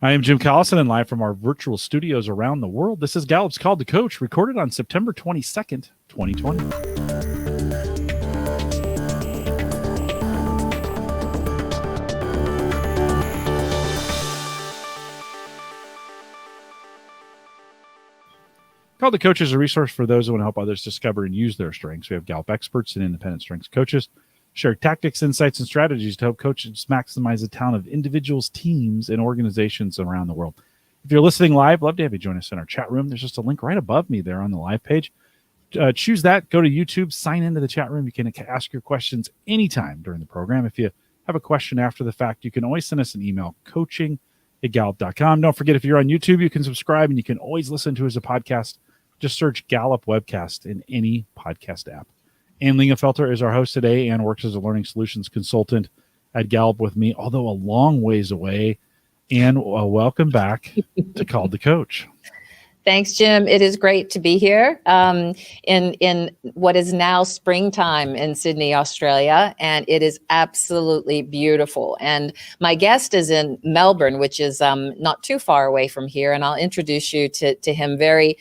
I am Jim Collison and live from our virtual studios around the world. This is Gallup's Call to Coach, recorded on September 22nd, 2020. Call to Coach is a resource for those who want to help others discover and use their strengths. We have Gallup experts and independent strengths coaches share tactics, insights, and strategies to help coaches maximize the talent of individuals, teams, and organizations around the world. If you're listening live, love to have you join us in our chat room. There's just a link right above me there on the live page. Choose that, go to YouTube, sign into the chat room. You can ask your questions anytime during the program. If you have a question after the fact, you can always send us an email, coaching@gallup.com. Don't forget, if you're on YouTube, you can subscribe and you can always listen to us as a podcast. Just search Gallup Webcast in any podcast app. Ann Lingenfelter is our host today and works as a learning solutions consultant at Gallup with me, although a long ways away. Ann, welcome back to Call to Coach. Thanks, Jim. It is great to be here in what is now springtime in Sydney, Australia, and it is absolutely beautiful. And my guest is in Melbourne, which is not too far away from here, and I'll introduce you to him very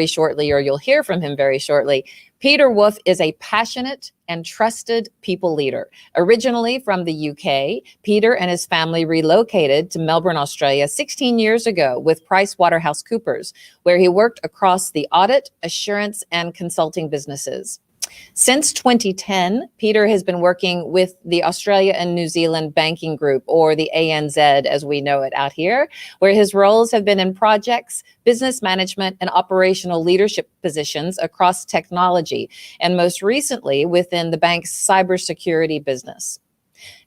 shortly, or you'll hear from him very shortly. Peter Wolfe is a passionate and trusted people leader. Originally from the UK, Peter and his family relocated to Melbourne, Australia 16 years ago with PricewaterhouseCoopers, where he worked across the audit, assurance, and consulting businesses. Since 2010, Peter has been working with the Australia and New Zealand Banking Group, or the ANZ as we know it out here, where his roles have been in projects, business management, and operational leadership positions across technology, and most recently within the bank's cybersecurity business.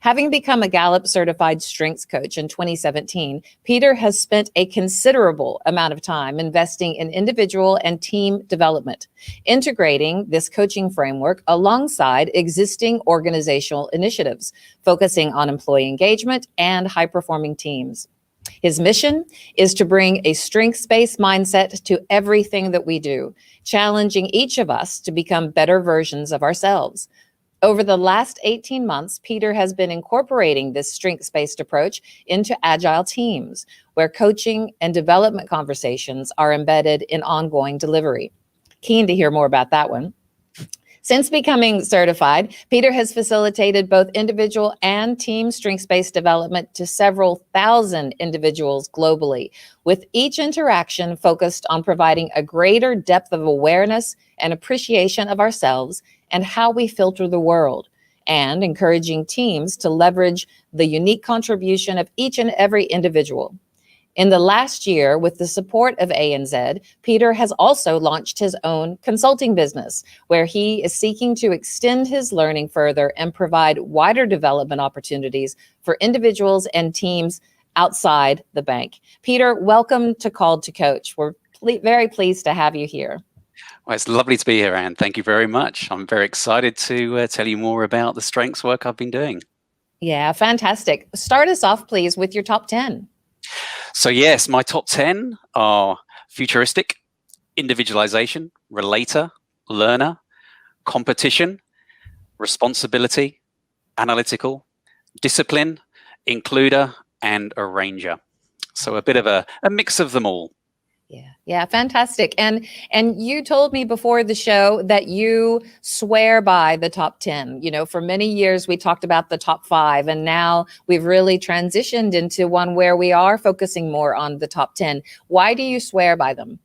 Having become a Gallup certified strengths coach in 2017, Peter has spent a considerable amount of time investing in individual and team development, integrating this coaching framework alongside existing organizational initiatives, focusing on employee engagement and high-performing teams. His mission is to bring a strengths-based mindset to everything that we do, challenging each of us to become better versions of ourselves. Over the last 18 months, Peter has been incorporating this strengths-based approach into agile teams, where coaching and development conversations are embedded in ongoing delivery. Keen to hear more about that one. Since becoming certified, Peter has facilitated both individual and team strengths-based development to several thousand individuals globally, with each interaction focused on providing a greater depth of awareness and appreciation of ourselves and how we filter the world, and encouraging teams to leverage the unique contribution of each and every individual. In the last year, with the support of ANZ, Peter has also launched his own consulting business, where he is seeking to extend his learning further and provide wider development opportunities for individuals and teams outside the bank. Peter, welcome to Call to Coach. We're very pleased to have you here. Well, it's lovely to be here, Anne. Thank you very much. I'm very excited to tell you more about the strengths work I've been doing. Yeah, fantastic. Start us off, please, with your top 10. So yes, my top 10 are Futuristic, Individualization, Relator, Learner, Competition, Responsibility, Analytical, Discipline, Includer, and Arranger. So a bit of a mix of them all. Yeah, fantastic. And you told me before the show that you swear by the top 10. You know, for many years we talked about the top 5, and now we've really transitioned into one where we are focusing more on the top 10. Why do you swear by them?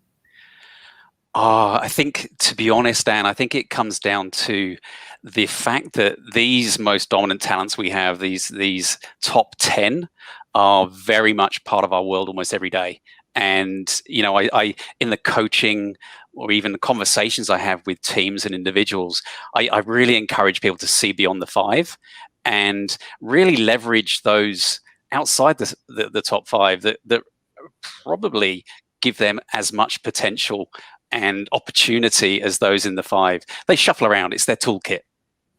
I think, to be honest, Anne, I think it comes down to the fact that these most dominant talents we have, these top 10, are very much part of our world almost every day. And, you know, I in the coaching or even the conversations I have with teams and individuals, I really encourage people to see beyond the 5 and really leverage those outside the top 5 that probably give them as much potential and opportunity as those in the 5. They shuffle around. It's their toolkit.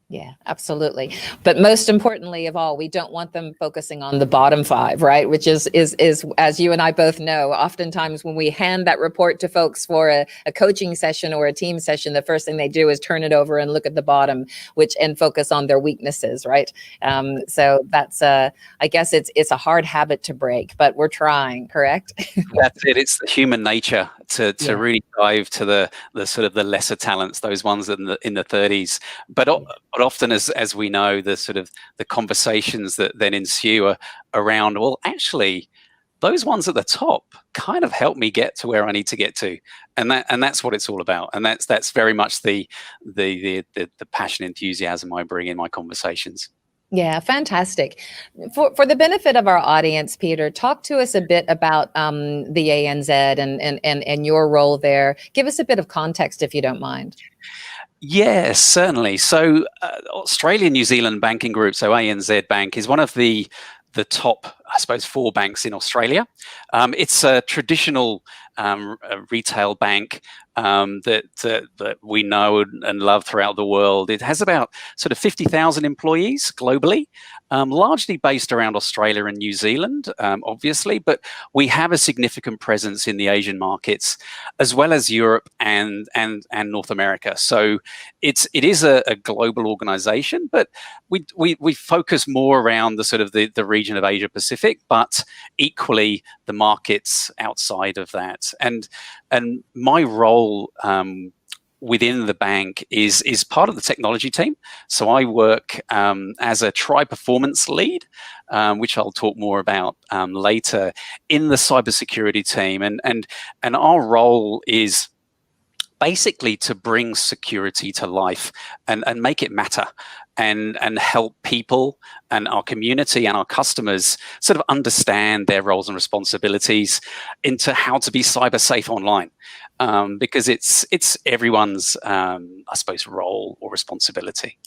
Yeah, absolutely. But most importantly of all, we don't want them focusing on the bottom 5, right? Which is as you and I both know, oftentimes when we hand that report to folks for a coaching session or a team session, the first thing they do is turn it over and look at the bottom, and focus on their weaknesses, right? So that's I guess it's a hard habit to break, but we're trying, correct? That's it. It's the human nature to really dive to the sort of the lesser talents, those ones in the 30s. But often, as we know, the sort of the conversations that then ensue are around, well, actually, those ones at the top kind of help me get to where I need to get to, and that's what it's all about. And that's very much the passion, enthusiasm I bring in my conversations. Yeah, fantastic. For the benefit of our audience, Peter, talk to us a bit about the ANZ and your role there. Give us a bit of context, if you don't mind. Yes, certainly. So Australia New Zealand Banking Group, so ANZ Bank, is one of the top, I suppose, 4 banks in Australia. It's a traditional retail bank that we know and love throughout the world. It has about sort of 50,000 employees globally, largely based around Australia and New Zealand, obviously, but we have a significant presence in the Asian markets, as well as Europe and North America. So it is a global organization, but we focus more around the sort of the region of Asia Pacific, but equally the markets outside of that. And my role within the bank is part of the technology team. So I work as a tri-performance lead, which I'll talk more about later, in the cybersecurity team. And our role is basically to bring security to life and make it matter, and help people and our community and our customers sort of understand their roles and responsibilities into how to be cyber safe online, because it's everyone's I suppose role or responsibility.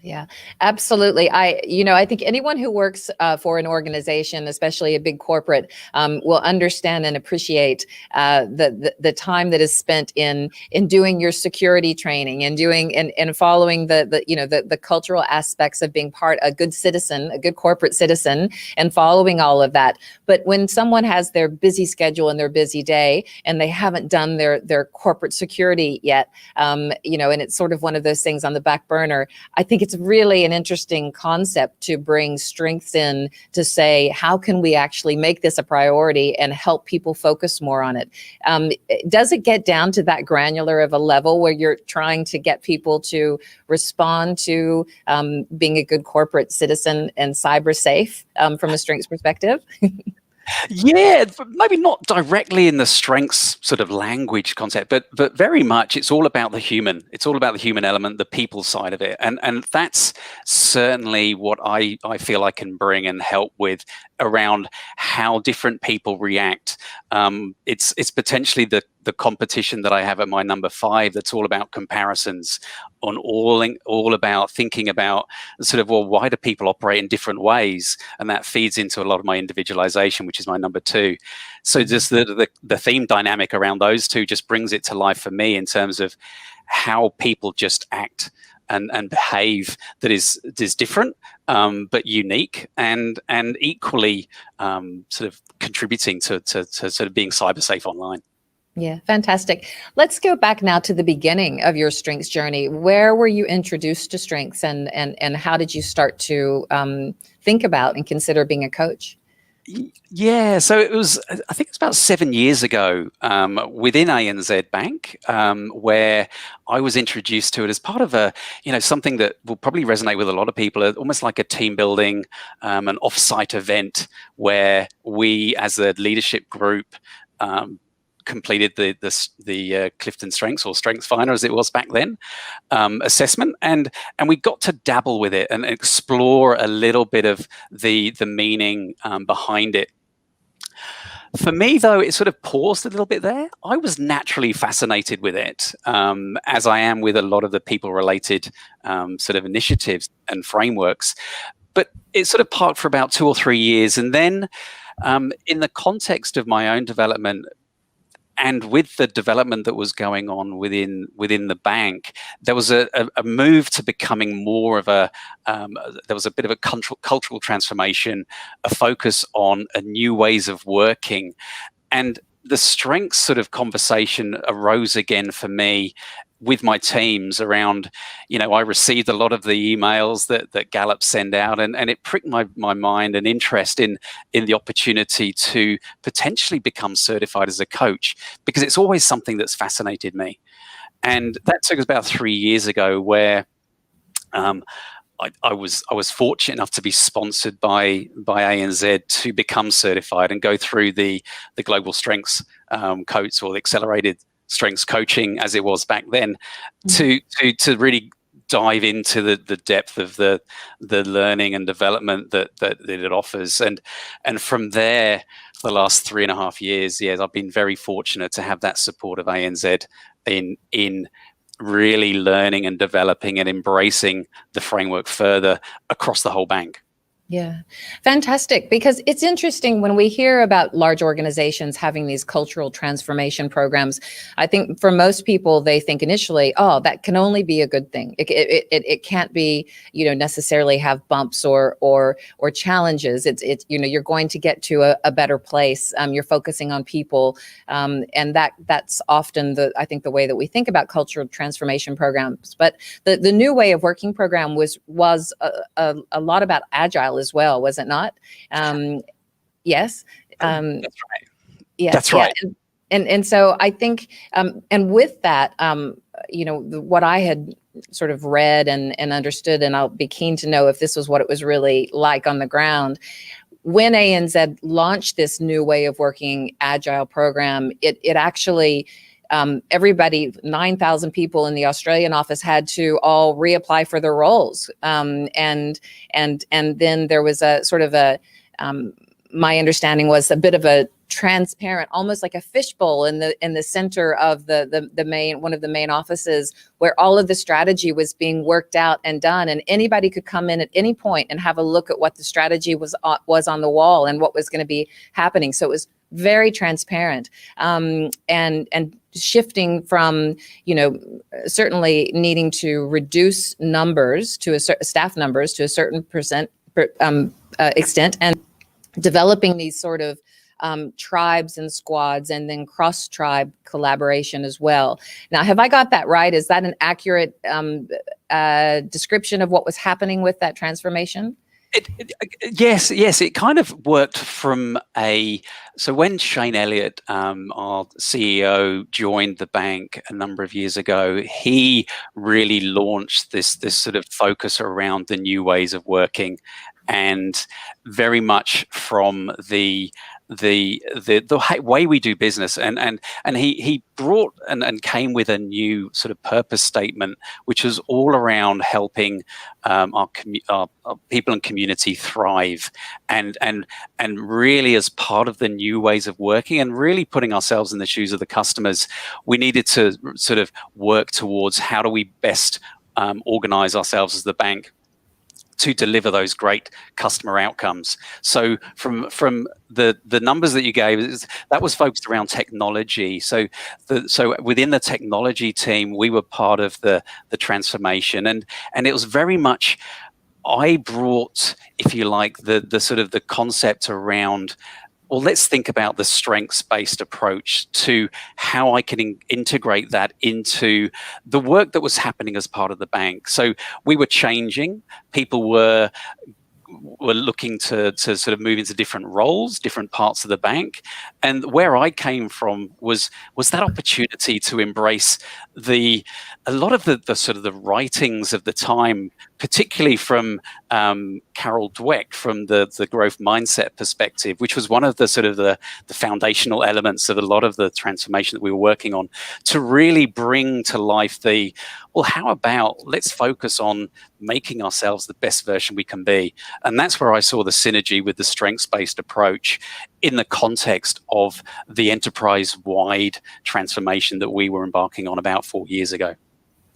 Yeah, absolutely. I think anyone who works for an organization, especially a big corporate, will understand and appreciate the time that is spent in doing your security training and doing and following the cultural aspects of being a good citizen, a good corporate citizen, and following all of that. But when someone has their busy schedule and their busy day, and they haven't done their corporate security yet, and it's sort of one of those things on the back burner. I think it's really an interesting concept to bring strengths in to say, how can we actually make this a priority and help people focus more on it? Does it get down to that granular of a level where you're trying to get people to respond to being a good corporate citizen and cyber safe from a strengths perspective? Yeah, maybe not directly in the strengths sort of language concept, but very much it's all about the human. It's all about the human element, the people side of it. And that's certainly what I feel I can bring and help with around how different people react. It's potentially the competition that I have at my number 5 that's all about comparisons, on all about thinking about sort of, well, why do people operate in different ways? And that feeds into a lot of my individualization, which is my number 2. So just the theme dynamic around those two just brings it to life for me in terms of how people just act and behave that is different, but unique and equally sort of contributing to sort of being cyber safe online. Yeah, fantastic. Let's go back now to the beginning of your strengths journey. Where were you introduced to strengths, and how did you start to think about and consider being a coach? Yeah, so I think it's about 7 years ago within ANZ Bank, where I was introduced to it as part of something that will probably resonate with a lot of people, almost like a team building, an off-site event where we as a leadership group completed the CliftonStrengths, or Strengths Finder as it was back then, assessment, and we got to dabble with it and explore a little bit of the meaning behind it. For me, though, it sort of paused a little bit there. I was naturally fascinated with it, as I am with a lot of the people-related sort of initiatives and frameworks, but it sort of parked for about 2 or 3 years, and then in the context of my own development, And with the development that was going on within the bank, there was a move to becoming more of there was a bit of a cultural transformation, a focus on new ways of working. And the strengths sort of conversation arose again for me with my teams around, I received a lot of the emails that Gallup send out, and it pricked my mind and interest in the opportunity to potentially become certified as a coach, because it's always something that's fascinated me. And that took us about 3 years ago, where I was fortunate enough to be sponsored by ANZ to become certified and go through the Global Strengths coach, or the accelerated strengths coaching as it was back then, to really dive into the depth of the learning and development that it offers. And from there, for the last 3.5 years, I've been very fortunate to have that support of ANZ in really learning and developing and embracing the framework further across the whole bank. Yeah, fantastic. Because it's interesting when we hear about large organizations having these cultural transformation programs. I think for most people, they think initially, oh, that can only be a good thing. It can't be, necessarily have bumps or challenges. It's you're going to get to a better place. You're focusing on people, and that's often I think the way that we think about cultural transformation programs. But the new way of working program was a lot about agile as well, was it not? Yes. That's right. Yes, that's right. And so I think, and with that, what I had sort of read and understood, and I'll be keen to know if this was what it was really like on the ground. When ANZ launched this new way of working agile program, it actually, everybody, 9,000 people in the Australian office had to all reapply for their roles. And then there was a sort of my understanding was a bit of a transparent, almost like a fishbowl in the center of the main, one of the main offices, where all of the strategy was being worked out and done, and anybody could come in at any point and have a look at what the strategy was on the wall and what was going to be happening. So it was very transparent, and shifting from, certainly needing to reduce numbers to staff numbers to a certain extent, and developing these sort of tribes and squads, and then cross-tribe collaboration as well. Now, have I got that right? Is that an accurate description of what was happening with that transformation? Yes. It kind of worked from so when Shane Elliott, our CEO, joined the bank a number of years ago, he really launched this sort of focus around the new ways of working, and very much from the way we do business, and he brought and came with a new sort of purpose statement, which was all around helping our people and community thrive, and really, as part of the new ways of working and really putting ourselves in the shoes of the customers, we needed to sort of work towards how do we best organize ourselves as the bank to deliver those great customer outcomes. So from the numbers that you gave, that was focused around technology. So within the technology team, we were part of the transformation, and it was very much, I brought, if you like, the sort of the concept around, well, let's think about the strengths-based approach to how I can integrate that into the work that was happening as part of the bank. So we were changing. People were looking to sort of move into different roles, different parts of the bank. And where I came from was that opportunity to embrace a lot of the sort of the writings of the time, particularly from Carol Dweck, from the growth mindset perspective, which was one of the sort of the foundational elements of a lot of the transformation that we were working on, to really bring to life how about let's focus on making ourselves the best version we can be. And that's where I saw the synergy with the strengths-based approach in the context of the enterprise-wide transformation that we were embarking on about 4 years ago.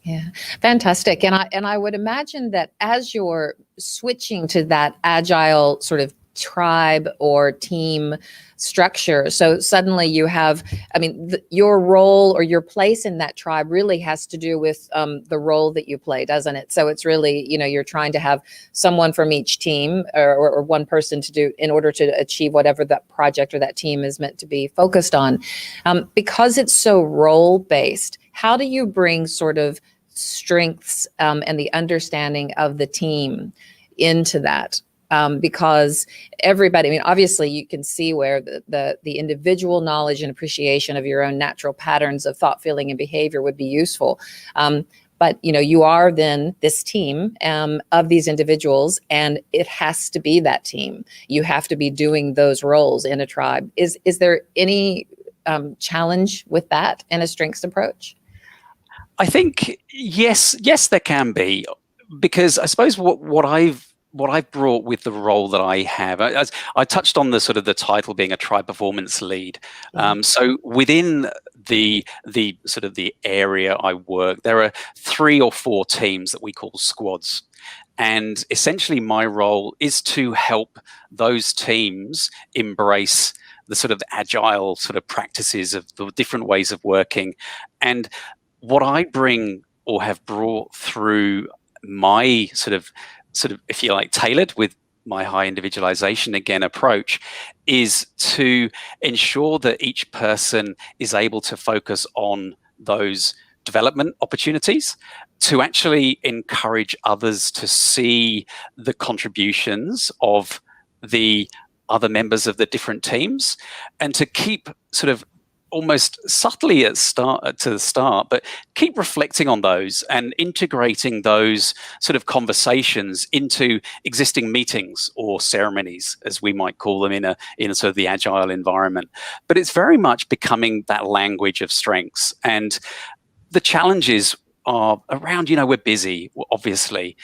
Yeah, fantastic. And I would imagine that as you're switching to that agile sort of tribe or team structure. So suddenly you have, I mean, your role or your place in that tribe really has to do with the role that you play, doesn't it? So it's really, you're trying to have someone from each team or one person to do in order to achieve whatever that project or that team is meant to be focused on. Because it's so role-based, how do you bring sort of strengths and the understanding of the team into that? Because everybody, I mean, obviously you can see where the individual knowledge and appreciation of your own natural patterns of thought, feeling, and behavior would be useful. But you are then this team of these individuals, and it has to be that team. You have to be doing those roles in a tribe. Is there any challenge with that in a strengths approach? I think yes, there can be, because I suppose what I've brought with the role that I have, I touched on the sort of the title being a tribe performance lead. So within the sort of the area I work, there are 3 or 4 teams that we call squads. And essentially my role is to help those teams embrace the sort of agile sort of practices of the different ways of working. And what I bring or have brought through my sort of, if you like, tailored with my high individualization again approach, is to ensure that each person is able to focus on those development opportunities, to actually encourage others to see the contributions of the other members of the different teams, and to keep sort of almost subtly to the start, but keep reflecting on those and integrating those sort of conversations into existing meetings or ceremonies, as we might call them in a sort of the agile environment. But it's very much becoming that language of strengths. And the challenges are around, we're busy, obviously,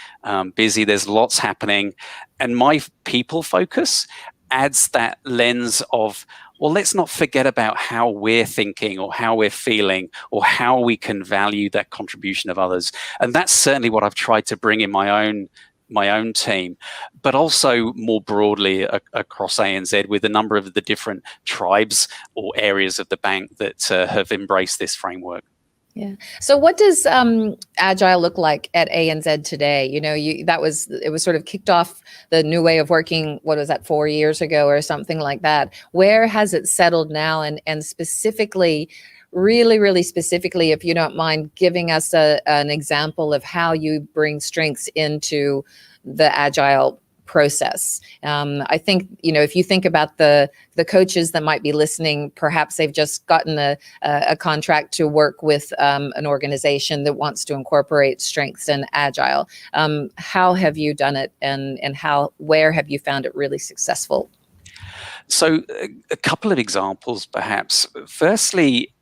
busy, there's lots happening. And my people focus adds that lens of, well, let's not forget about how we're thinking or how we're feeling or how we can value that contribution of others. And that's certainly what I've tried to bring in my own team, but also more broadly across ANZ with a number of the different tribes or areas of the bank that have embraced this framework. Yeah. So what does Agile look like at ANZ today? It was sort of kicked off, the new way of working, what was that, 4 years ago or something like that. Where has it settled now? And specifically, really, really specifically, if you don't mind giving us an example of how you bring strengths into the Agile process. I think, if you think about the coaches that might be listening, perhaps they've just gotten a contract to work with an organization that wants to incorporate strengths and Agile. How have you done it, and where have you found it really successful? So a couple of examples, perhaps. Firstly,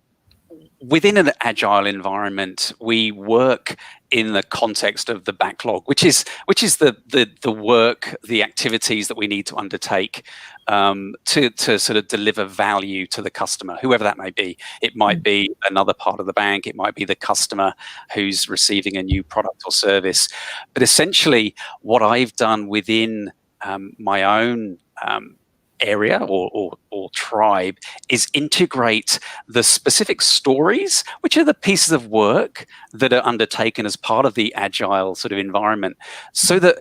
within an agile environment, we work in the context of the backlog, which is the work, the activities that we need to undertake to sort of deliver value to the customer, whoever that may be. It might be another part of the bank, it might be the customer who's receiving a new product or service. But essentially, what I've done within my own area or tribe is integrate the specific stories, which are the pieces of work that are undertaken as part of the agile sort of environment, so that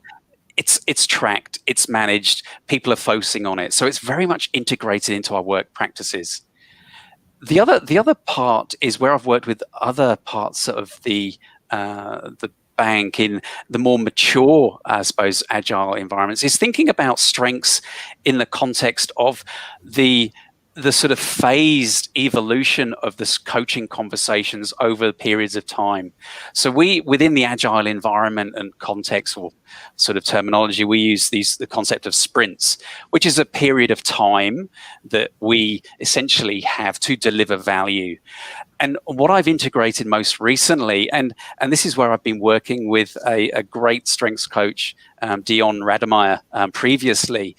it's tracked, it's managed, people are focusing on it. So it's very much integrated into our work practices. The other part is where I've worked with other parts of the bank in the more mature, I suppose, agile environments, is thinking about strengths in the context of the sort of phased evolution of this coaching conversations over periods of time. So we, within the agile environment and context or sort of terminology, we use the concept of sprints, which is a period of time that we essentially have to deliver value. And what I've integrated most recently, and this is where I've been working with a great strengths coach, Dion Rademeyer, previously.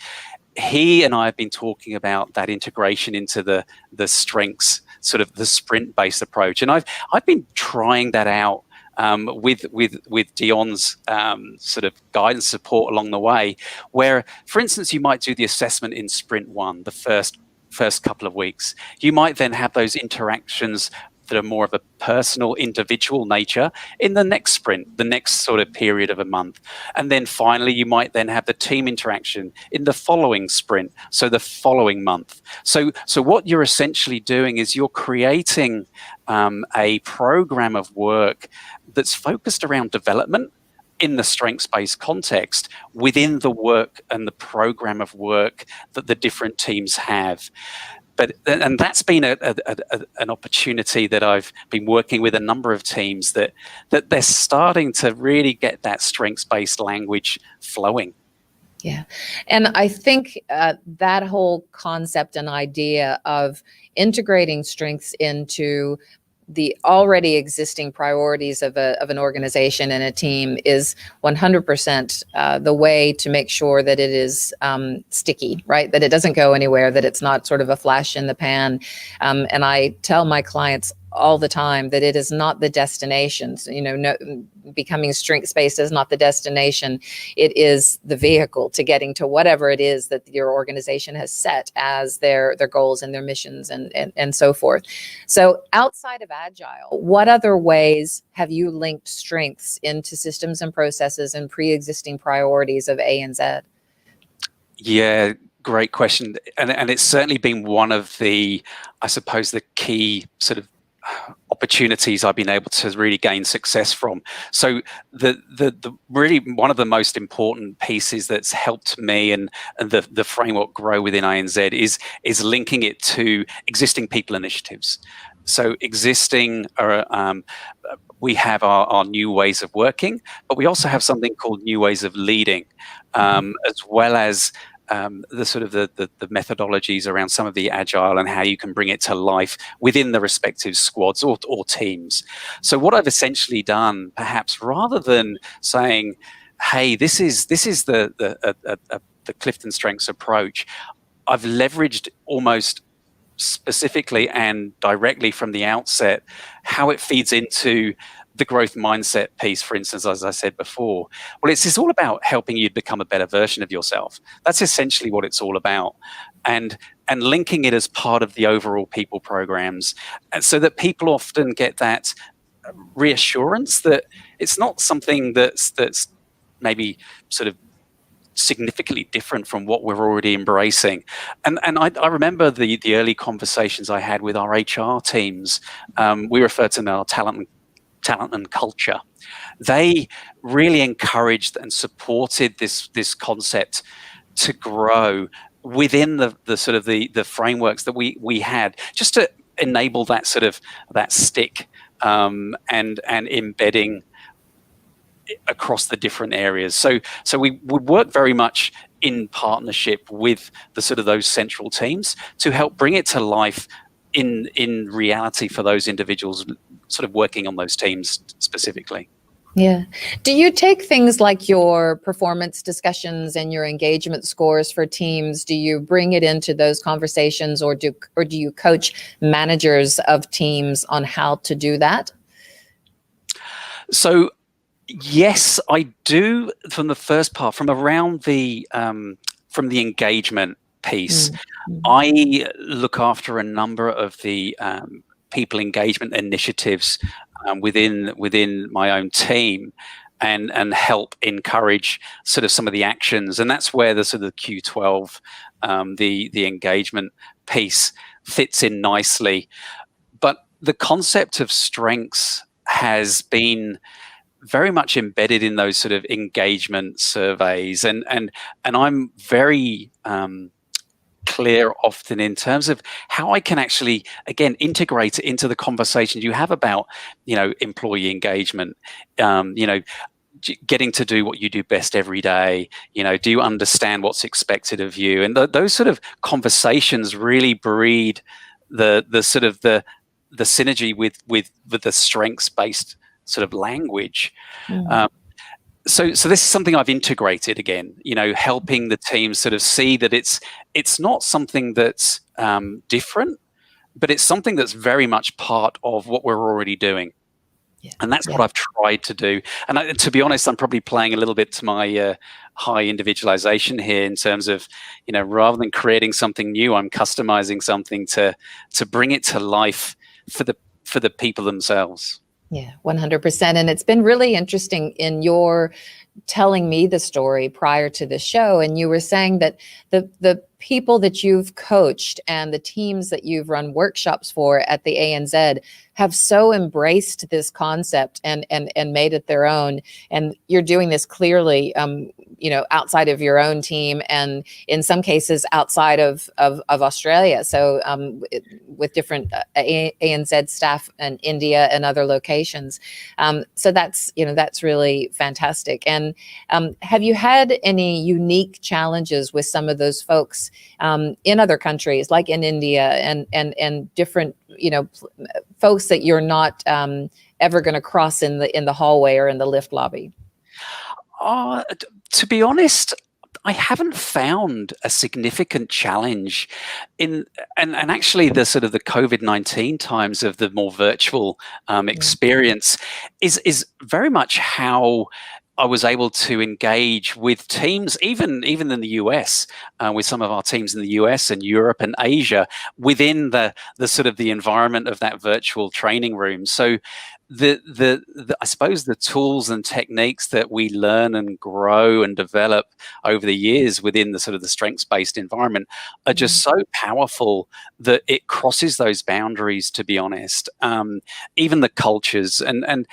He and I have been talking about that integration into the strengths, sort of the sprint-based approach. And I've been trying that out with Dion's sort of guidance support along the way, where, for instance, you might do the assessment in sprint 1, the first couple of weeks. You might then have those interactions that are more of a personal, individual nature in the next sprint, the next sort of period of a month. And then finally, you might then have the team interaction in the following sprint, so the following month. So what you're essentially doing is you're creating a program of work that's focused around development in the strengths-based context within the work and the program of work that the different teams have. And that's been an opportunity that I've been working with a number of teams that they're starting to really get that strengths-based language flowing. Yeah. And I think that whole concept and idea of integrating strengths into the already existing priorities of an organization and a team is 100% the way to make sure that it is sticky, right? That it doesn't go anywhere, that it's not sort of a flash in the pan. And I tell my clients all the time that it is not the destination. So, becoming strengths-based is not the destination. It is the vehicle to getting to whatever it is that your organization has set as their goals and their missions and so forth. So outside of Agile, what other ways have you linked strengths into systems and processes and pre-existing priorities of ANZ? Yeah, great question. And it's certainly been one of the, I suppose, the key sort of opportunities I've been able to really gain success from. So the really one of the most important pieces that's helped me and the framework grow within ANZ is linking it to existing people initiatives. So we have our new ways of working, but we also have something called new ways of leading, as well as the sort of the methodologies around some of the agile and how you can bring it to life within the respective squads or teams. So what I've essentially done, perhaps rather than saying, hey, this is the CliftonStrengths approach, I've leveraged almost specifically and directly from the outset how it feeds into the growth mindset piece, for instance, as I said before. Well, it's all about helping you become a better version of yourself. That's essentially what it's all about. And linking it as part of the overall people programs, so that people often get that reassurance that it's not something that's maybe sort of significantly different from what we're already embracing. And I remember the early conversations I had with our HR teams. We refer to them as our talent and culture. They really encouraged and supported this concept to grow within the sort of the frameworks that we had, just to enable that sort of that stick and embedding across the different areas. So we would work very much in partnership with the sort of those central teams to help bring it to life in reality for those individuals sort of working on those teams specifically. Yeah. Do you take things like your performance discussions and your engagement scores for teams? Do you bring it into those conversations, or do you coach managers of teams on how to do that? So yes, I do. From the first part, from around the engagement piece, I look after a number of the people engagement initiatives within my own team, and help encourage sort of some of the actions, and that's where the sort of Q12, the engagement piece fits in nicely. But the concept of strengths has been very much embedded in those sort of engagement surveys, and I'm very clear often in terms of how I can actually, again, integrate it into the conversations you have about, employee engagement, getting to do what you do best every day. Do you understand what's expected of you? And those sort of conversations really breed the sort of the synergy with the strengths-based sort of language. So this is something I've integrated again, helping the team sort of see that it's not something that's different, but it's something that's very much part of what we're already doing. And that's what I've tried to do. And to be honest, I'm probably playing a little bit to my high individualization here in terms of, rather than creating something new, I'm customizing something to bring it to life for the people themselves. Yeah, 100%. And it's been really interesting in your telling me the story prior to the show. And you were saying that the people that you've coached and the teams that you've run workshops for at the ANZ have so embraced this concept and made it their own. And you're doing this clearly, outside of your own team, and in some cases outside of Australia. So with different ANZ staff in India and other locations. So that's really fantastic. And have you had any unique challenges with some of those folks in other countries, like in India and different, folks that you're not ever going to cross in the hallway or in the lift lobby? To be honest, I haven't found a significant challenge and actually the sort of the COVID-19 times of the more virtual experience is very much how I was able to engage with teams, even in the US, with some of our teams in the US and Europe and Asia, within the sort of the environment of that virtual training room. So I suppose the tools and techniques that we learn and grow and develop over the years within the sort of the strengths-based environment are just so powerful that it crosses those boundaries, to be honest. Even the cultures and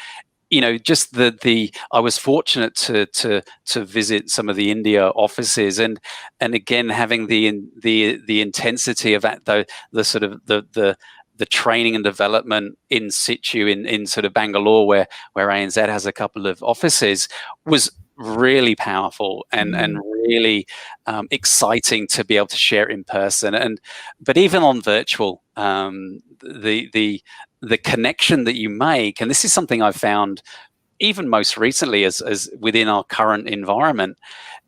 just I was fortunate to visit some of the India offices and again having the intensity of that, the sort of the training and development in situ in sort of Bangalore where ANZ has a couple of offices was really powerful and really exciting to be able to share in person. But even on virtual, the connection that you make, and this is something I've found even most recently as within our current environment,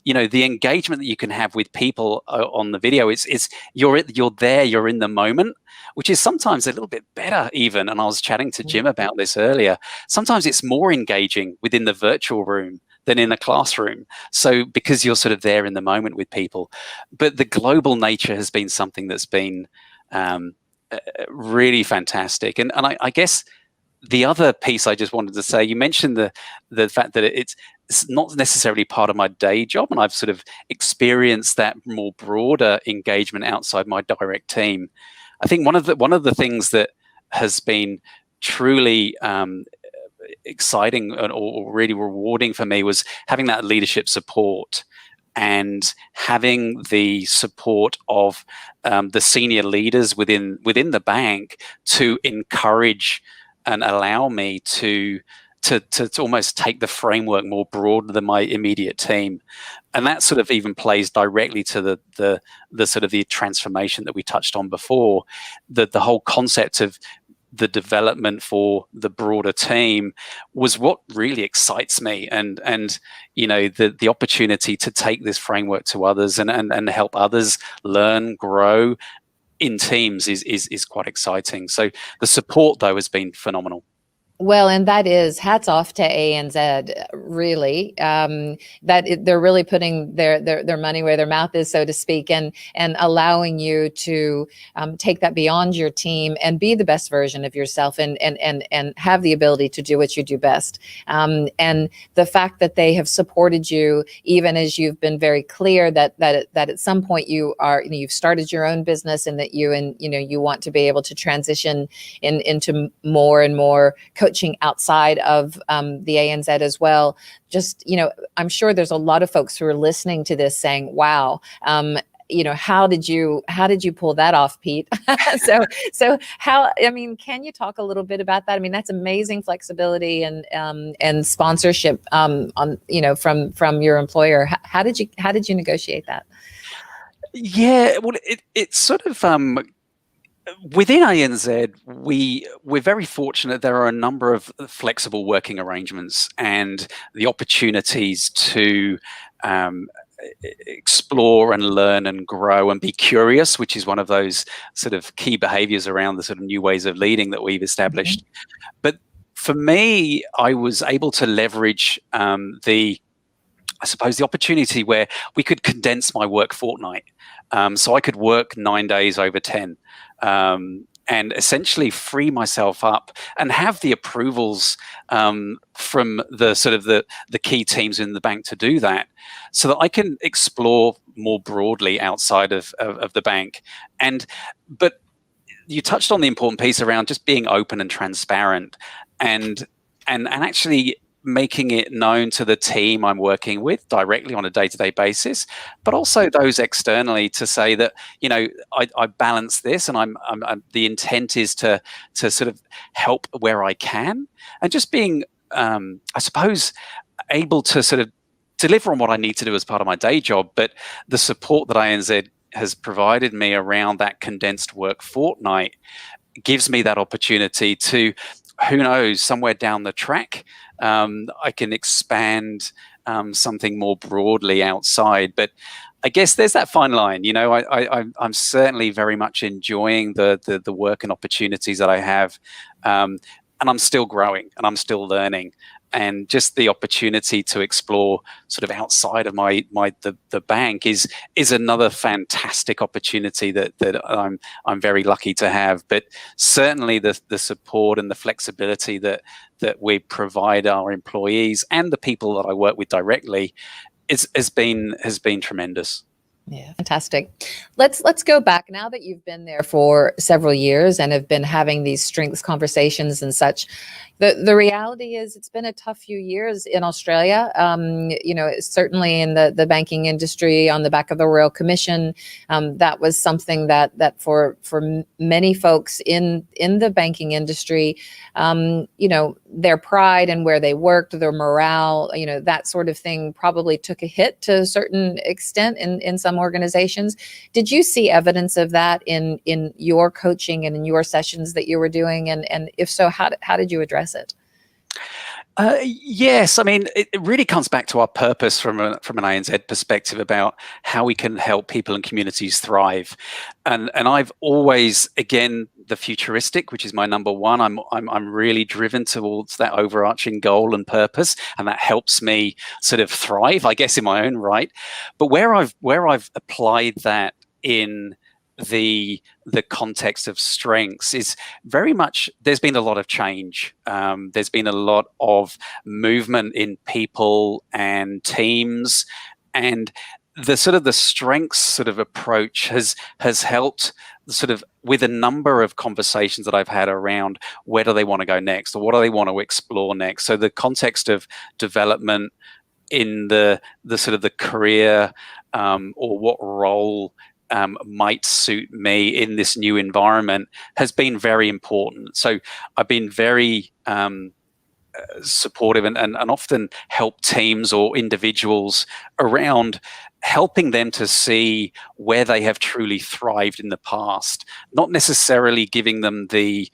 the engagement that you can have with people on the video is you're there, you're in the moment, which is sometimes a little bit better even. And I was chatting to Jim about this earlier. Sometimes it's more engaging within the virtual room than in a classroom. So because you're sort of there in the moment with people, but the global nature has been something that's been really fantastic. And I guess the other piece I just wanted to say, you mentioned the fact that it's not necessarily part of my day job, and I've sort of experienced that more broader engagement outside my direct team. I think one of the things that has been truly exciting or really rewarding for me was having that leadership support and having the support of the senior leaders within the bank to encourage and allow me to almost take the framework more broad than my immediate team. And that sort of even plays directly to the sort of the transformation that we touched on before, the whole concept of the development for the broader team was what really excites me. And the opportunity to take this framework to others and help others learn, grow in teams is quite exciting. So the support though has been phenomenal. Well, and that is hats off to ANZ, really, that they're really putting their money where their mouth is, so to speak, and allowing you to take that beyond your team and be the best version of yourself and have the ability to do what you do best. And the fact that they have supported you, even as you've been very clear that at some point you've started your own business and that you want to be able to transition into more and more coaching outside of the ANZ as well. Just, I'm sure there's a lot of folks who are listening to this saying, wow, how did you pull that off, Pete? so how, can you talk a little bit about that? That's amazing flexibility and sponsorship from your employer. How did you negotiate that? Yeah, well, it's sort of within ANZ, we're very fortunate. There are a number of flexible working arrangements and the opportunities to explore and learn and grow and be curious, which is one of those sort of key behaviors around the sort of new ways of leading that we've established. But for me, I was able to leverage I suppose the opportunity where we could condense my work fortnight. So I could work 9 days over 10, and essentially free myself up and have the approvals from the sort of the key teams in the bank to do that, so that I can explore more broadly outside of the bank. But you touched on the important piece around just being open and transparent, and actually making it known to the team I'm working with directly on a day-to-day basis, but also those externally, to say that, I balance this, and I'm the intent is to sort of help where I can, and just being, I suppose, able to sort of deliver on what I need to do as part of my day job. But the support that ANZ has provided me around that condensed work fortnight gives me that opportunity to, who knows, somewhere down the track, I can expand something more broadly outside. But I guess there's that fine line. I'm certainly very much enjoying the work and opportunities that I have, and I'm still growing and I'm still learning. And just the opportunity to explore sort of outside of the bank is another fantastic opportunity that I'm very lucky to have. But certainly the support and the flexibility that we provide our employees and the people that I work with directly has been tremendous. Yeah, fantastic. Let's go back now that you've been there for several years and have been having these strengths conversations and such. The reality is it's been a tough few years in Australia. Certainly in the banking industry, on the back of the Royal Commission, that was something that for many folks in the banking industry, their pride and where they worked, their morale, that sort of thing probably took a hit to a certain extent in some organizations. Did you see evidence of that in your coaching and in your sessions that you were doing? And if so, how did you address it? Yes, I mean, it really comes back to our purpose from an ANZ perspective about how we can help people and communities thrive. And I've always, again, the futuristic, which is my number one, I'm really driven towards that overarching goal and purpose, and that helps me sort of thrive, I guess, in my own right. But where I've applied that in the context of strengths is very much, there's been a lot of change. There's been a lot of movement in people and teams, and the strengths sort of approach has helped sort of with a number of conversations that I've had around where do they want to go next, or what do they want to explore next. So the context of development in the sort of the career, or what role might suit me in this new environment has been very important. So I've been very supportive and often help teams or individuals around helping them to see where they have truly thrived in the past, not necessarily giving them the,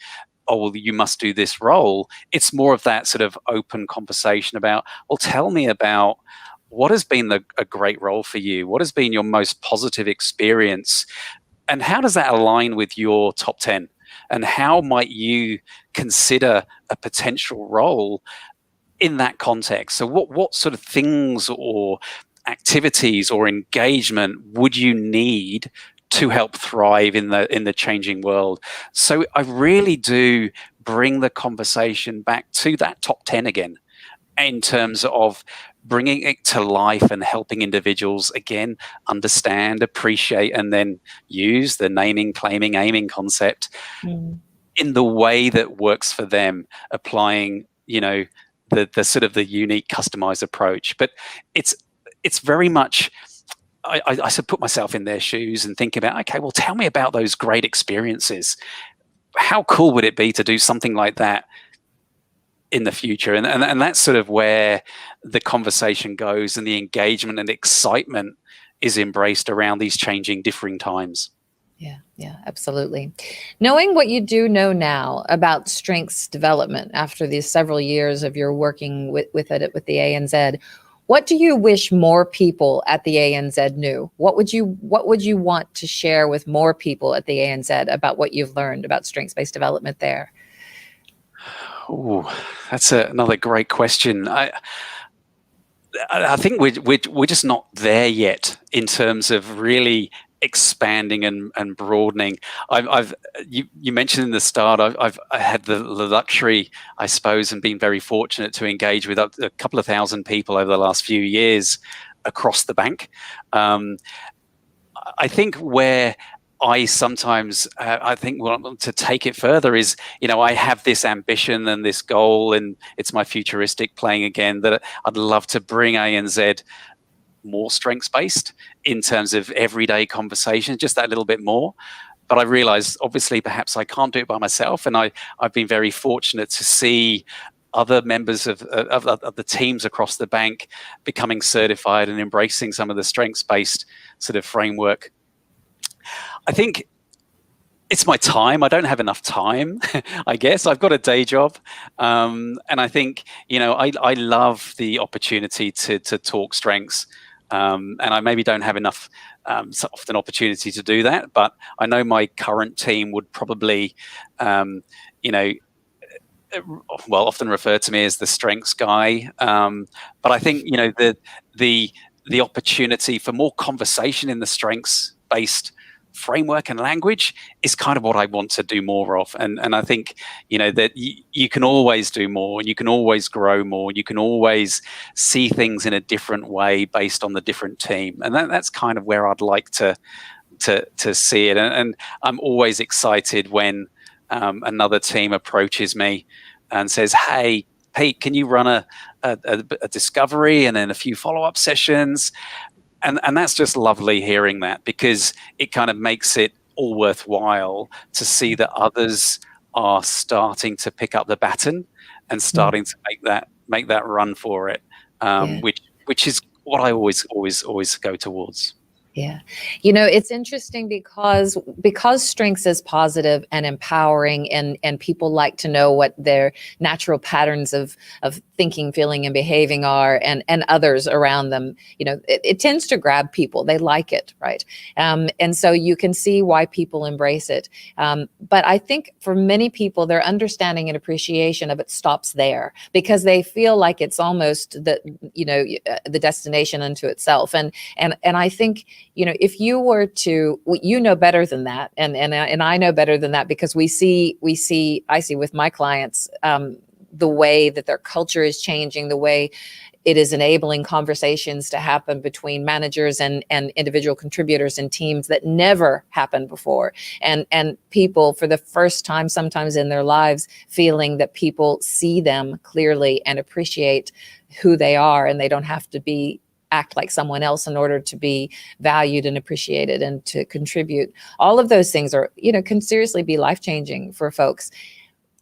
oh, well, you must do this role. It's more of that sort of open conversation about, well, tell me about what has been a great role for you? What has been your most positive experience? And how does that align with your top 10? And how might you consider a potential role in that context? So what sort of things or activities or engagement would you need to help thrive in the changing world? So I really do bring the conversation back to that top 10 again, in terms of bringing it to life and helping individuals, again, understand, appreciate, and then use the naming, claiming, aiming concept in the way that works for them, applying, the sort of the unique customized approach. But it's very much, I sort of put myself in their shoes and think about, okay, well, tell me about those great experiences. How cool would it be to do something like that in the future? And that's sort of where the conversation goes, and the engagement and excitement is embraced around these changing, differing times. Yeah, absolutely. Knowing what you do know now about strengths development after these several years of your working with the ANZ, what do you wish more people at the ANZ knew? What would you want to share with more people at the ANZ about what you've learned about strengths-based development there? Oh, that's another great question. I think we're just not there yet in terms of really expanding and broadening. You mentioned in the start, I had the luxury, I suppose, and been very fortunate to engage with a couple of thousand people over the last few years across the bank. I think where I sometimes, I think, want to take it further is, I have this ambition and this goal, and it's my futuristic playing again, that I'd love to bring ANZ more strengths based in terms of everyday conversation, just that little bit more. But I realize, obviously, perhaps I can't do it by myself, and I've been very fortunate to see other members of the teams across the bank becoming certified and embracing some of the strengths based sort of framework. I think it's my time. I don't have enough time, I guess. I've got a day job. And I think, I love the opportunity to talk strengths. And I maybe don't have enough so often opportunity to do that. But I know my current team would probably, often refer to me as the strengths guy. But I think, the opportunity for more conversation in the strengths-based framework and language is kind of what I want to do more of. And I think, that you can always do more, and you can always grow more, you can always see things in a different way based on the different team. And that's kind of where I'd like to see it. And I'm always excited when another team approaches me and says, "Hey, Pete, can you run a discovery and then a few follow-up sessions?" And that's just lovely hearing that, because it kind of makes it all worthwhile to see that others are starting to pick up the baton and starting to make that run for it, which is what I always go towards. Yeah. It's interesting because strengths is positive and empowering, and people like to know what their natural patterns of thinking, feeling, and behaving are, and others around them. It tends to grab people. They like it, right? And so you can see why people embrace it. But I think for many people, their understanding and appreciation of it stops there, because they feel like it's almost the destination unto itself. And I think, if you were to, better than that, and I know better than that, because I see with my clients the way that their culture is changing, the way it is enabling conversations to happen between managers and individual contributors and teams that never happened before, and people for the first time sometimes in their lives feeling that people see them clearly and appreciate who they are, and they don't have to act like someone else in order to be valued and appreciated and to contribute. All of those things can seriously be life-changing for folks.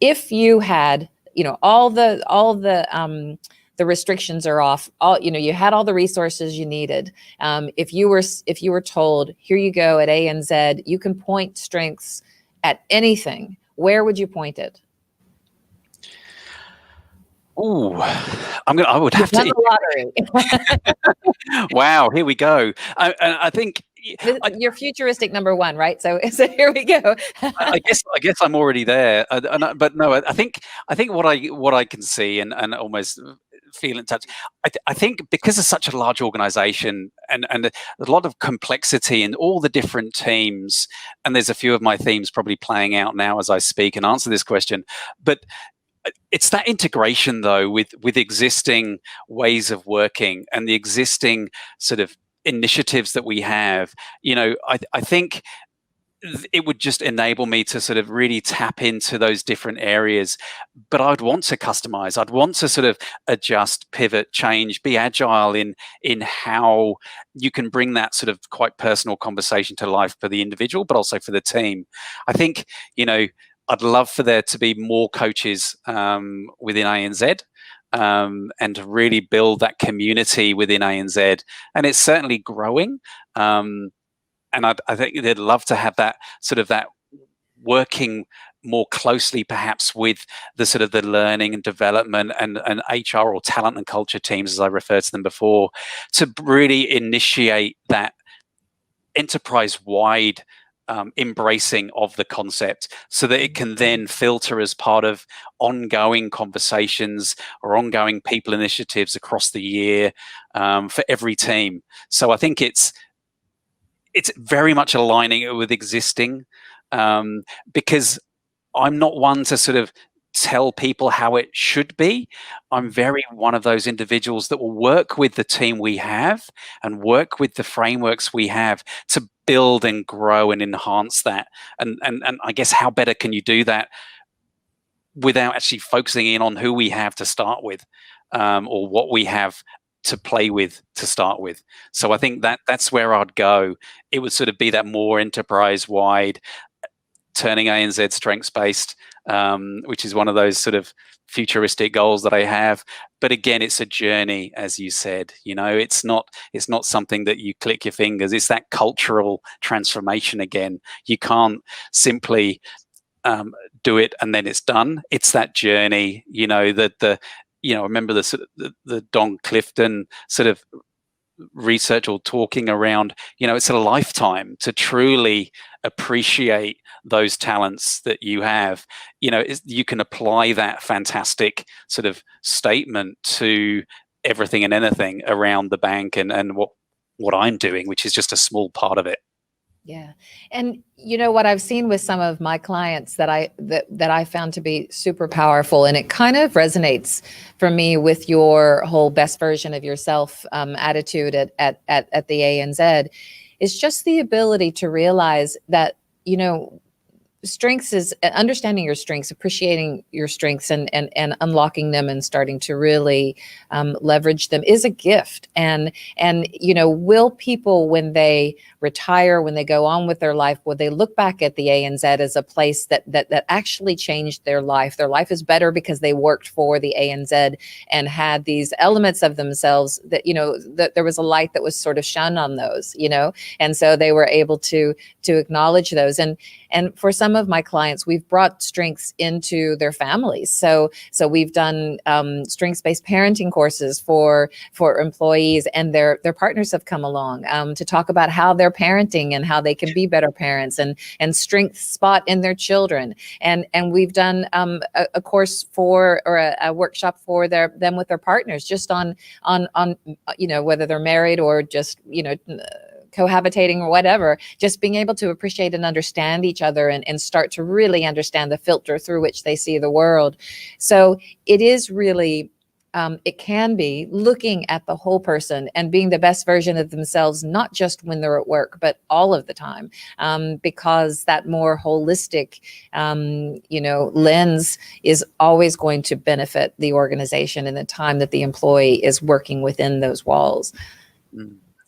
If you had, all the restrictions are off, you had all the resources you needed. If you were told, here you go at ANZ, you can point strengths at anything, where would you point it? Ooh, I would have Won to. The lottery. Wow, here we go. I think you're futuristic number one, right? So here we go. I guess I'm already there. But no, I think what I can see and almost feel in touch. I think because it's such a large organization and a lot of complexity in all the different teams, and there's a few of my themes probably playing out now as I speak and answer this question, but it's that integration, though, with existing ways of working and the existing sort of initiatives that we have. I think it would just enable me to sort of really tap into those different areas. But I'd want to customize. I'd want to sort of adjust, pivot, change, be agile in how you can bring that sort of quite personal conversation to life for the individual, but also for the team. I think, I'd love for there to be more coaches within ANZ, and to really build that community within ANZ. And it's certainly growing. And I think they'd love to have that sort of that working more closely, perhaps with the sort of the learning and development and HR or talent and culture teams, as I referred to them before, to really initiate that enterprise-wide embracing of the concept, so that it can then filter as part of ongoing conversations or ongoing people initiatives across the year for every team. So I think it's very much aligning it with existing, because I'm not one to sort of tell people how it should be. I'm very one of those individuals that will work with the team we have and work with the frameworks we have to build and grow and enhance that. And I guess how better can you do that without actually focusing in on who we have to start with, or what we have to play with to start with. So I think that's where I'd go. It would sort of be that more enterprise-wide, turning ANZ strengths-based, which is one of those sort of futuristic goals that I have. But again, it's a journey, as you said. It's not something that you click your fingers. It's that cultural transformation again. You can't simply do it and then it's done. It's that journey. Remember the Don Clifton sort of research or talking around, it's a lifetime to truly appreciate those talents that you have. You can apply that fantastic sort of statement to everything and anything around the bank and what I'm doing, which is just a small part of it. Yeah. And what I've seen with some of my clients that I found to be super powerful, and it kind of resonates for me with your whole best version of yourself attitude at the ANZ, is just the ability to realize that, strengths is understanding your strengths, appreciating your strengths and unlocking them and starting to really leverage them is a gift. And will people, when they retire, when they go on with their life, will they look back at the ANZ as a place that actually changed their life? Their life is better because they worked for the ANZ and had these elements of themselves that, that there was a light that was sort of shone on those, and so they were able to acknowledge those. And for some of my clients, we've brought strengths into their families. So we've done strengths-based parenting courses for employees, and their partners have come along to talk about how they're parenting and how they can be better parents, and strength spot in their children. And we've done a course or a workshop for them with their partners, just on whether they're married or just cohabitating or whatever, just being able to appreciate and understand each other and start to really understand the filter through which they see the world. So it is really, it can be looking at the whole person and being the best version of themselves, not just when they're at work, but all of the time, because that more holistic, lens is always going to benefit the organization in the time that the employee is working within those walls.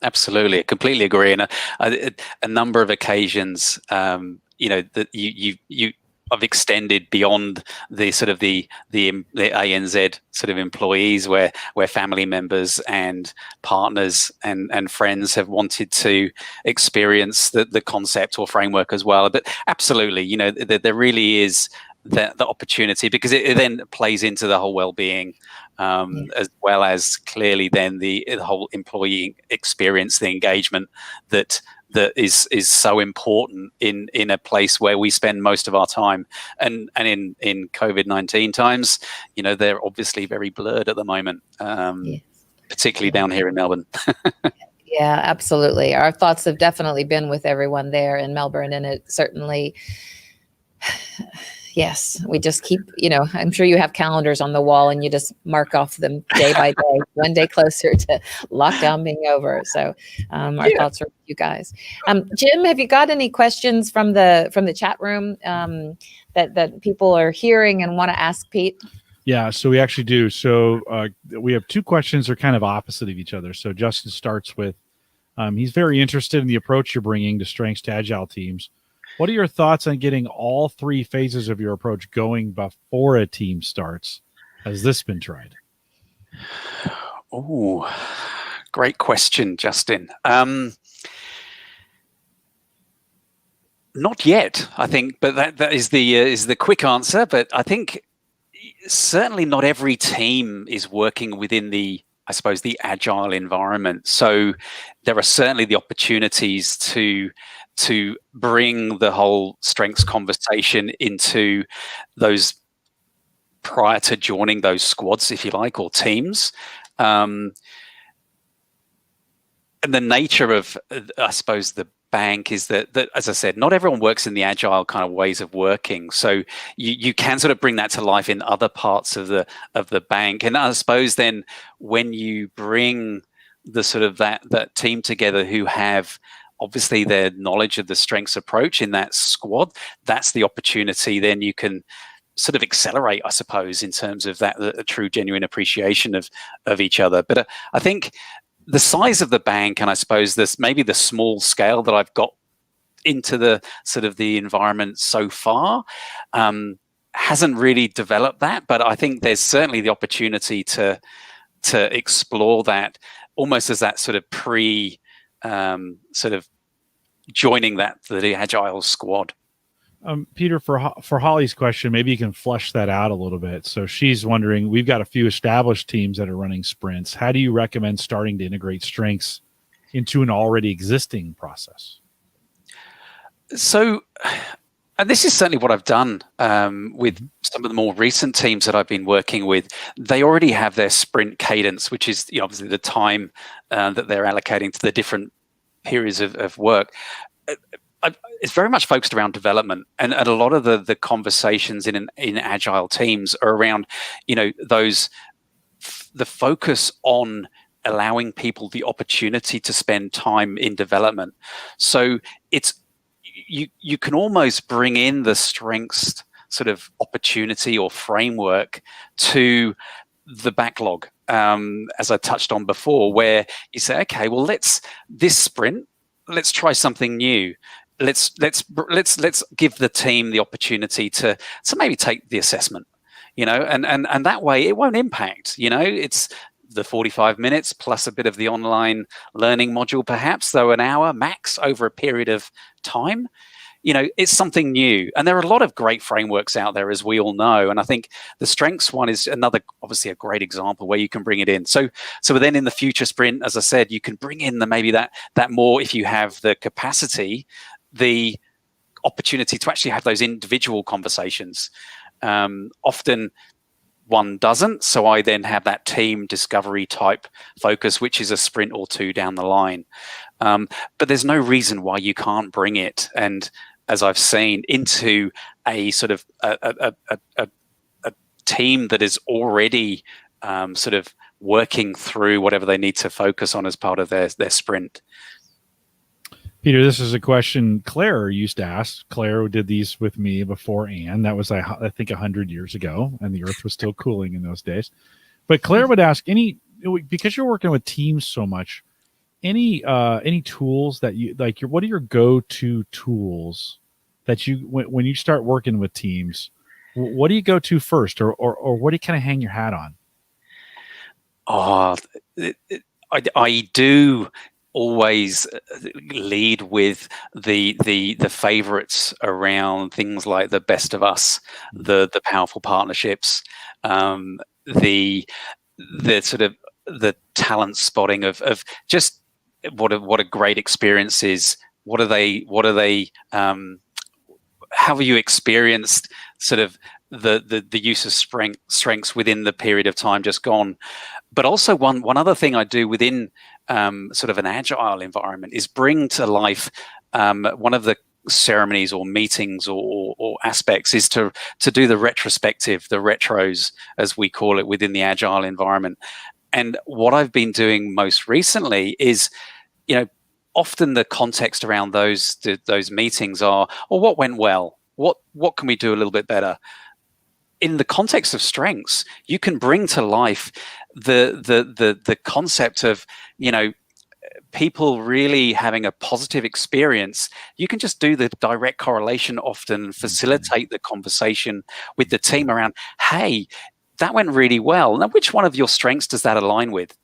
Absolutely, I completely agree. And a number of occasions, that you I've extended beyond the sort of the ANZ sort of employees, where family members and partners and friends have wanted to experience the concept or framework as well. But absolutely, there really is the opportunity, because it then plays into the whole well-being, as well as clearly then the whole employee experience, the engagement that is so important in a place where we spend most of our time, and in COVID-19 times, they're obviously very blurred at the moment, particularly down here in Melbourne. Yeah, absolutely. Our thoughts have definitely been with everyone there in Melbourne, and it certainly. Yes, we just keep, I'm sure you have calendars on the wall and you just mark off them day by day, one day closer to lockdown being over. So our thoughts are with you guys. Jim, have you got any questions from the chat room that people are hearing and want to ask Pete? Yeah, so we actually do. So we have two questions that are kind of opposite of each other. So Justin starts with, he's very interested in the approach you're bringing to strengths to agile teams. What are your thoughts on getting all three phases of your approach going before a team starts? Has this been tried? Oh, great question, Justin. Not yet, I think, but that is the quick answer. But I think certainly not every team is working within the agile environment. So there are certainly the opportunities to to bring the whole strengths conversation into those prior to joining those squads, if you like, or teams. And the nature of, I suppose, the bank is that, as I said, not everyone works in the agile kind of ways of working. So you can sort of bring that to life in other parts of the bank. And I suppose then when you bring the sort of that team together who have obviously their knowledge of the strengths approach in that squad, that's the opportunity. Then you can sort of accelerate, I suppose, in terms of that a true, genuine appreciation of each other. But I think the size of the bank, and I suppose this maybe the small scale that I've got into the sort of the environment so far, hasn't really developed that. But I think there's certainly the opportunity to explore that almost as that sort of sort of joining the agile squad. Peter, for Holly's question, maybe you can flesh that out a little bit. So she's wondering, we've got a few established teams that are running sprints. How do you recommend starting to integrate strengths into an already existing process? So, and this is certainly what I've done with some of the more recent teams that I've been working with. They already have their sprint cadence, which is obviously the time that they're allocating to the different periods of work. It's very much focused around development, and a lot of the conversations in agile teams are around, the focus on allowing people the opportunity to spend time in development. So it's you can almost bring in the strengths sort of opportunity or framework to the backlog, as I touched on before, where you say, okay, well, this sprint, let's try something new. Let's give the team the opportunity to maybe take the assessment, and that way it won't impact, it's the 45 minutes plus a bit of the online learning module, perhaps, though an hour max over a period of time. It's something new. And there are a lot of great frameworks out there, as we all know. And I think the strengths one is obviously a great example where you can bring it in. So then in the future sprint, as I said, you can bring in maybe that more, if you have the capacity, the opportunity to actually have those individual conversations. Often one doesn't. So I then have that team discovery type focus, which is a sprint or two down the line. But there's no reason why you can't bring it, and as I've seen, into a sort of a team that is already sort of working through whatever they need to focus on as part of their sprint. Peter, this is a question Claire used to ask. Claire did these with me before Anne. That was, I think, 100 years ago, and the Earth was still cooling in those days. But Claire would ask, because you're working with teams so much, any tools that you like? What are your go-to tools that you when you start working with teams? What do you go to first, or what do you kind of hang your hat on? I do always lead with the favorites around things like the best of us, the powerful partnerships, the sort of the talent spotting of just what a great experience is. What are they how have you experienced sort of the use of strengths within the period of time just gone? But also one other thing I do within sort of an agile environment is bring to life one of the ceremonies or meetings or aspects is to do the retrospective, the retros, as we call it within the agile environment. And what I've been doing most recently is, often the context around those meetings are, what went well? What can we do a little bit better? In the context of strengths, you can bring to life the concept of, people really having a positive experience. You can just do the direct correlation often, facilitate the conversation with the team around, hey, that went really well. Now, which one of your strengths does that align with?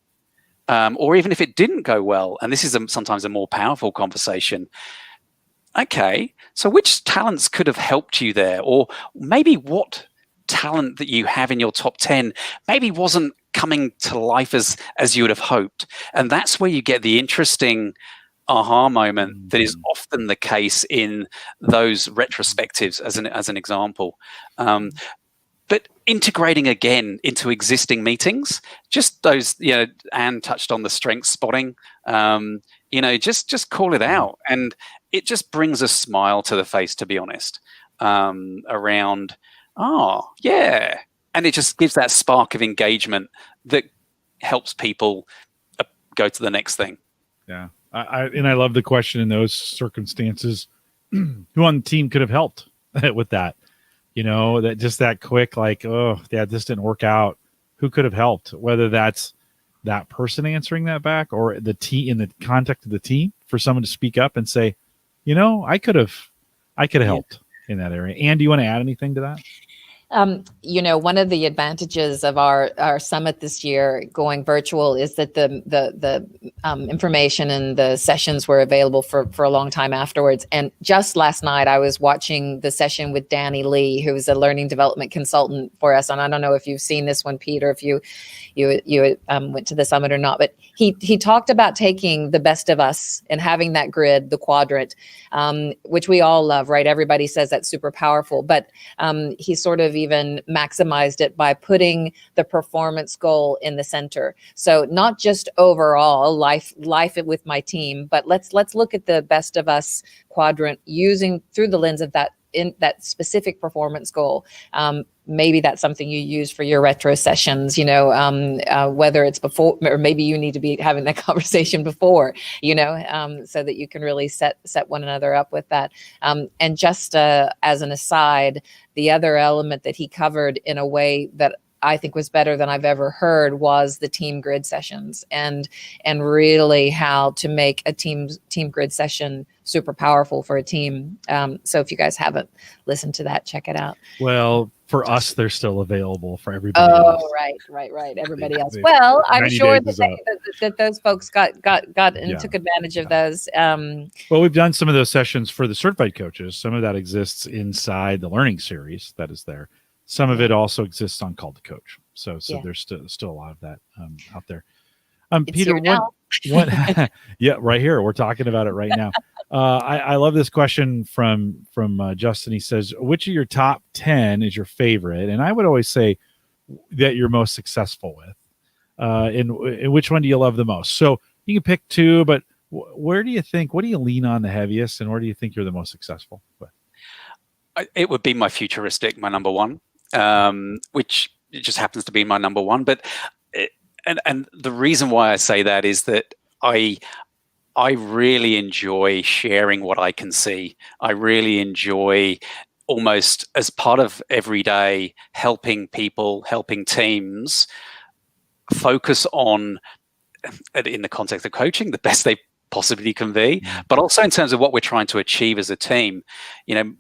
Or even if it didn't go well, and this is sometimes a more powerful conversation. Okay, so which talents could have helped you there? Or maybe what talent that you have in your top 10 maybe wasn't coming to life as you would have hoped. And that's where you get the interesting aha moment that is often the case in those retrospectives, as an example. But integrating again into existing meetings, just those, Anne touched on the strength spotting, just call it out. And it just brings a smile to the face, to be honest, around, oh, yeah. And it just gives that spark of engagement that helps people go to the next thing. Yeah. I love the question in those circumstances, who on the team could have helped with that? That just that quick, like, oh, yeah, this didn't work out. Who could have helped? Whether that's that person answering that back or the team in the context of the team, for someone to speak up and say, I could have helped in that area. Anne, do you want to add anything to that? One of the advantages of our summit this year going virtual is that the information and the sessions were available for a long time afterwards. And just last night, I was watching the session with Danny Lee, who is a learning development consultant for us. And I don't know if you've seen this one, Peter, if you went to the summit or not, but he talked about taking the best of us and having that grid, the quadrant, which we all love, right? Everybody says that's super powerful, but he sort of even maximized it by putting the performance goal in the center. So not just overall life with my team, but let's look at the best of us quadrant using through the lens of that specific performance goal. Maybe that's something you use for your retro sessions, whether it's before, or maybe you need to be having that conversation before, so that you can really set one another up with that. And just as an aside, the other element that he covered in a way that I think was better than I've ever heard was the team grid sessions and really how to make a team grid session super powerful for a team. So if you guys haven't listened to that, check it out. Well, for us, they're still available. For everybody else. Right. Everybody else. Well, I'm sure that those folks got and took advantage of those. Well, we've done some of those sessions for the certified coaches. Some of that exists inside the learning series that is there. Some of it also exists on Call to Coach. So there's still a lot of that out there. Peter, what yeah, right here. We're talking about it right now. I love this question from Justin. He says, which of your top 10 is your favorite? And I would always say that you're most successful with. And which one do you love the most? So you can pick two, but what do you lean on the heaviest, and where do you think you're the most successful with? It would be my Futuristic, my number one, which it just happens to be my number one. But and the reason why I say that is that I really enjoy sharing what I can see. I really enjoy, almost as part of every day, helping people, helping teams focus on, in the context of coaching, the best they possibly can be, but also in terms of what we're trying to achieve as a team.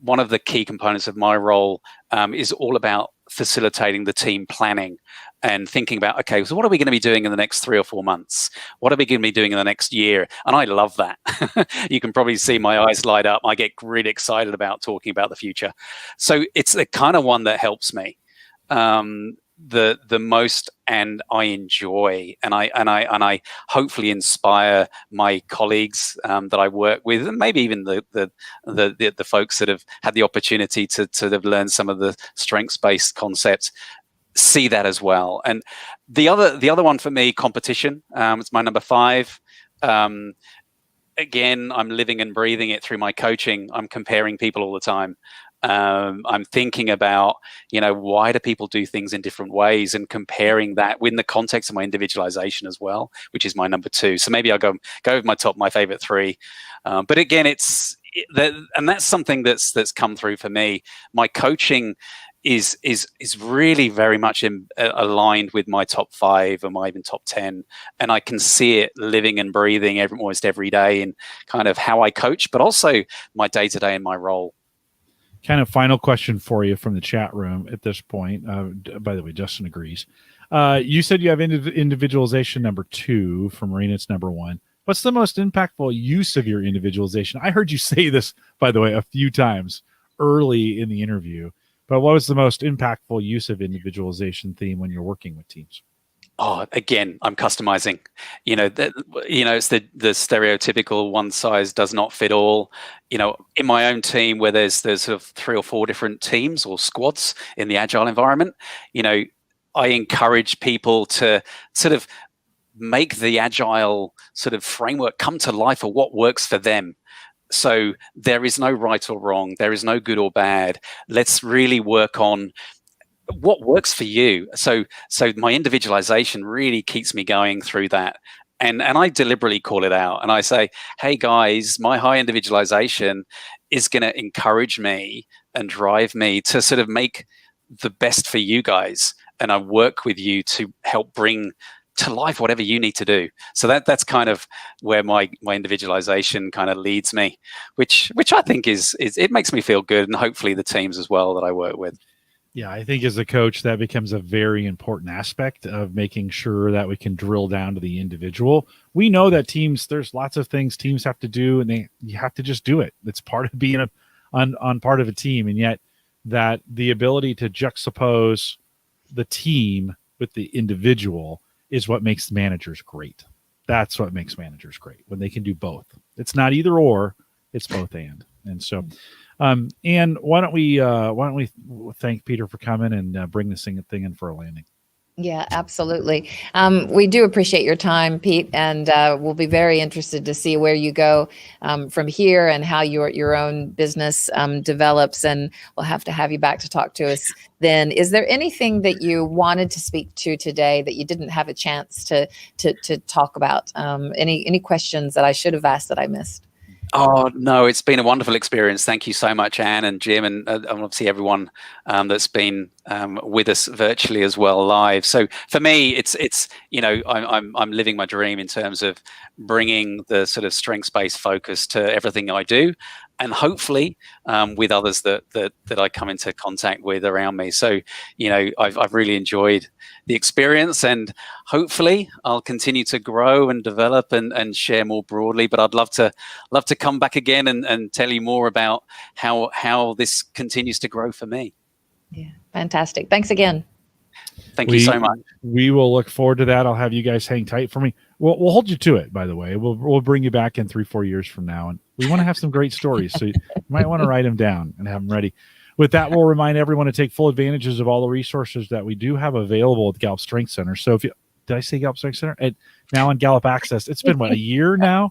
One of the key components of my role is all about facilitating the team planning and thinking about, okay, so what are we going to be doing in the next 3 or 4 months? What are we going to be doing in the next year? And I love that. You can probably see my eyes light up. I get really excited about talking about the future. So it's the kind of one that helps me the most, and I enjoy, and I hopefully inspire my colleagues that I work with, and maybe even the folks that have had the opportunity to have learned some of the strengths-based concepts, see that as well. And the other one for me, competition. It's my number 5. Again, I'm living and breathing it through my coaching. I'm comparing people all the time. I'm thinking about, why do people do things in different ways, and comparing that in the context of my individualization as well, which is my number 2. So maybe I'll go with my favorite 3. But again, and that's something that's come through for me. My coaching is really very much aligned with my top 5 or my even top 10, and I can see it living and breathing almost every day in kind of how I coach, but also my day-to-day in my role. Kind of final question for you from the chat room at this point. By the way, Justin agrees. You said you have individualization number 2. For Marina, it's number 1. What's the most impactful use of your individualization? I heard you say this, by the way, a few times early in the interview. But what was the most impactful use of individualization theme when you're working with teams? Oh, again, I'm customizing. It's the stereotypical one size does not fit all. In my own team, where there's sort of 3 or 4 different teams or squads in the agile environment, I encourage people to sort of make the agile sort of framework come to life of what works for them. So there is no right or wrong. There is no good or bad. Let's really work on what works for you. So my individualization really keeps me going through that. And I deliberately call it out. And I say, hey guys, my high individualization is going to encourage me and drive me to sort of make the best for you guys. And I work with you to help bring to life whatever you need to do. So that's kind of where my individualization kind of leads me, which I think is it makes me feel good, and hopefully the teams as well that I work with. Yeah, I think as a coach, that becomes a very important aspect of making sure that we can drill down to the individual. We know that there's lots of things teams have to do, and you have to just do it. It's part of being on part of a team. And yet that the ability to juxtapose the team with the individual is what makes managers great. That's what makes managers great, when they can do both. It's not either or, it's both and. And so, and why don't we thank Peter for coming and bring this thing in for a landing. Yeah, absolutely. We do appreciate your time, Pete, and we'll be very interested to see where you go from here and how your own business develops. And we'll have to have you back to talk to us then. Is there anything that you wanted to speak to today that you didn't have a chance to talk about? Any questions that I should have asked that I missed? Oh, no, it's been a wonderful experience. Thank you so much, Anne and Jim, and obviously everyone that's been with us virtually as well, live. So for me, it's I'm living my dream in terms of bringing the sort of strengths-based focus to everything I do, and hopefully with others that I come into contact with around me. So I've really enjoyed the experience, and hopefully I'll continue to grow and develop and share more broadly. But I'd love to come back again and tell you more about how this continues to grow for me. Yeah, fantastic. Thanks again. Thank you so much. We will look forward to that. I'll have you guys hang tight for me. We'll hold you to it, by the way. We'll bring you back in 3-4 years from now, and we want to have some great stories. So you might want to write them down and have them ready. With that, we'll remind everyone to take full advantages of all the resources that we do have available at Gallup Strength Center. So did I say Gallup Strength Center? Now on Gallup Access, it's been a year now?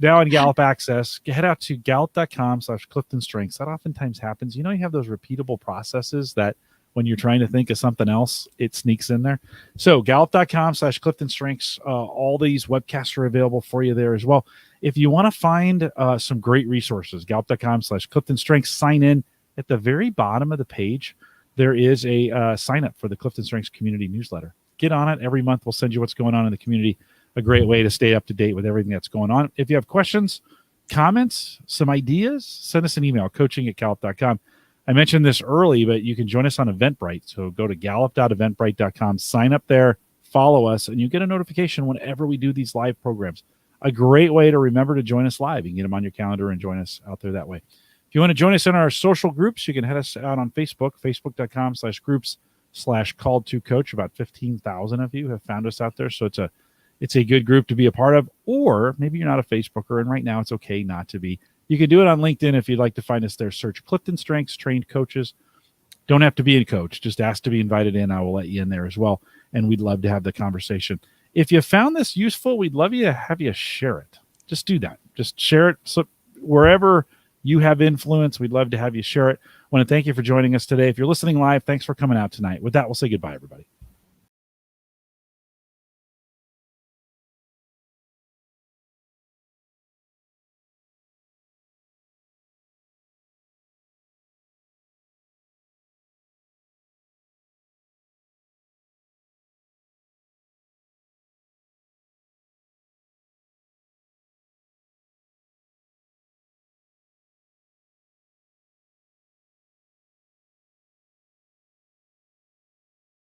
Now on Gallup Access, head out to gallup.com/CliftonStrengths. That oftentimes happens. You have those repeatable processes that when you're trying to think of something else, it sneaks in there. So gallup.com/CliftonStrengths, all these webcasts are available for you there as well. If you want to find some great resources, gallup.com/CliftonStrengths, sign in. At the very bottom of the page, there is a sign up for the Clifton Strengths community newsletter. Get on it. Every month we'll send you what's going on in the community. A great way to stay up to date with everything that's going on. If you have questions, comments, some ideas, send us an email, coaching@gallup.com. I mentioned this early, but you can join us on Eventbrite. So go to gallup.eventbrite.com, sign up there, follow us, and you get a notification whenever we do these live programs. A great way to remember to join us live. You can get them on your calendar and join us out there that way. If you want to join us in our social groups, you can head us out on Facebook, facebook.com/groups/called2coach. About 15,000 of you have found us out there. So it's a good group to be a part of, or maybe you're not a Facebooker, and right now it's okay not to be. You can do it on LinkedIn if you'd like to find us there. Search Clifton Strengths Trained Coaches. Don't have to be a coach. Just ask to be invited in. I will let you in there as well, and we'd love to have the conversation. If you found this useful, we'd love you to have you share it. Just do that. Just share it. So wherever you have influence, we'd love to have you share it. I want to thank you for joining us today. If you're listening live, thanks for coming out tonight. With that, we'll say goodbye, everybody.